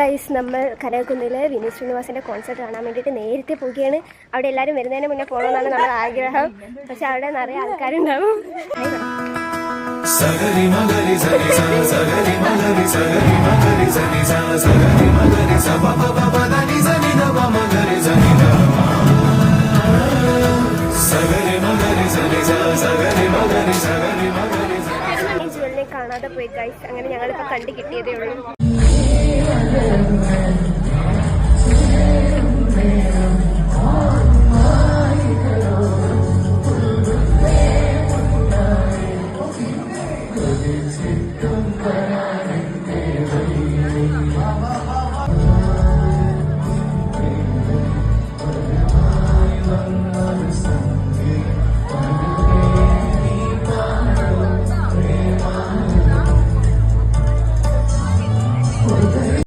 Guys, നമ്മൾ കനകക്കുന്നിലെ വിനീത് ശ്രീനിവാസന്റെ concert കാണാൻ വേണ്ടിയിട്ട് നേരത്തെ പോവുകയാണ്. അവിടെ എല്ലാവരും വരുന്നതിന് മുന്നേ പോകണമെന്നാണ് നമ്മുടെ ആഗ്രഹം. പക്ഷെ അവിടെ നിറയെ ആൾക്കാരുണ്ടാവും. കാണാതെ പോയി ഗൈസ്. അങ്ങനെ ഞങ്ങളിപ്പോൾ കണ്ടു കിട്ടിയതേ ഉള്ളൂ.